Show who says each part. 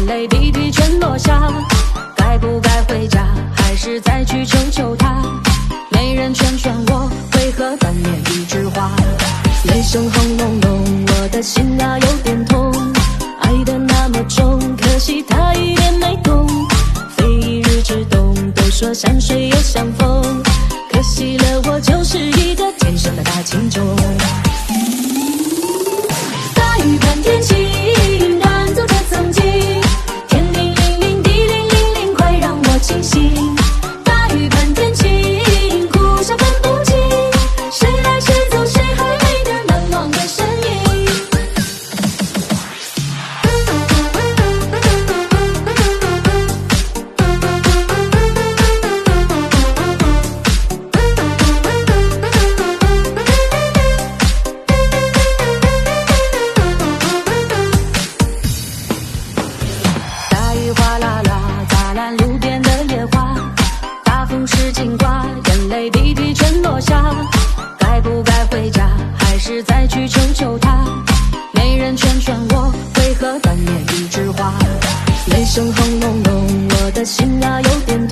Speaker 1: 泪滴滴全落下，该不该回家，还是再去求求他？没人劝我，为何单恋一枝花？泪声轰隆隆，我的心啊有点痛，爱得那么重，可惜他一点没懂。非一日之冬，都说山水有相逢，可惜了我就是一个天生的大情种。大雨盘天晴，赶走这曾经，天灵灵灵，地灵灵灵，快让我清醒。大雨盘天晴，哭笑分不清，谁来谁走，谁还没点难忘的身影。大雨哗啦啦，砸烂路边的野花，大风使劲刮，眼泪滴滴全落下。该不该回家，还是再去求求他？没人劝我，为何单恋一枝花？泪声轰隆隆，我的心啊有点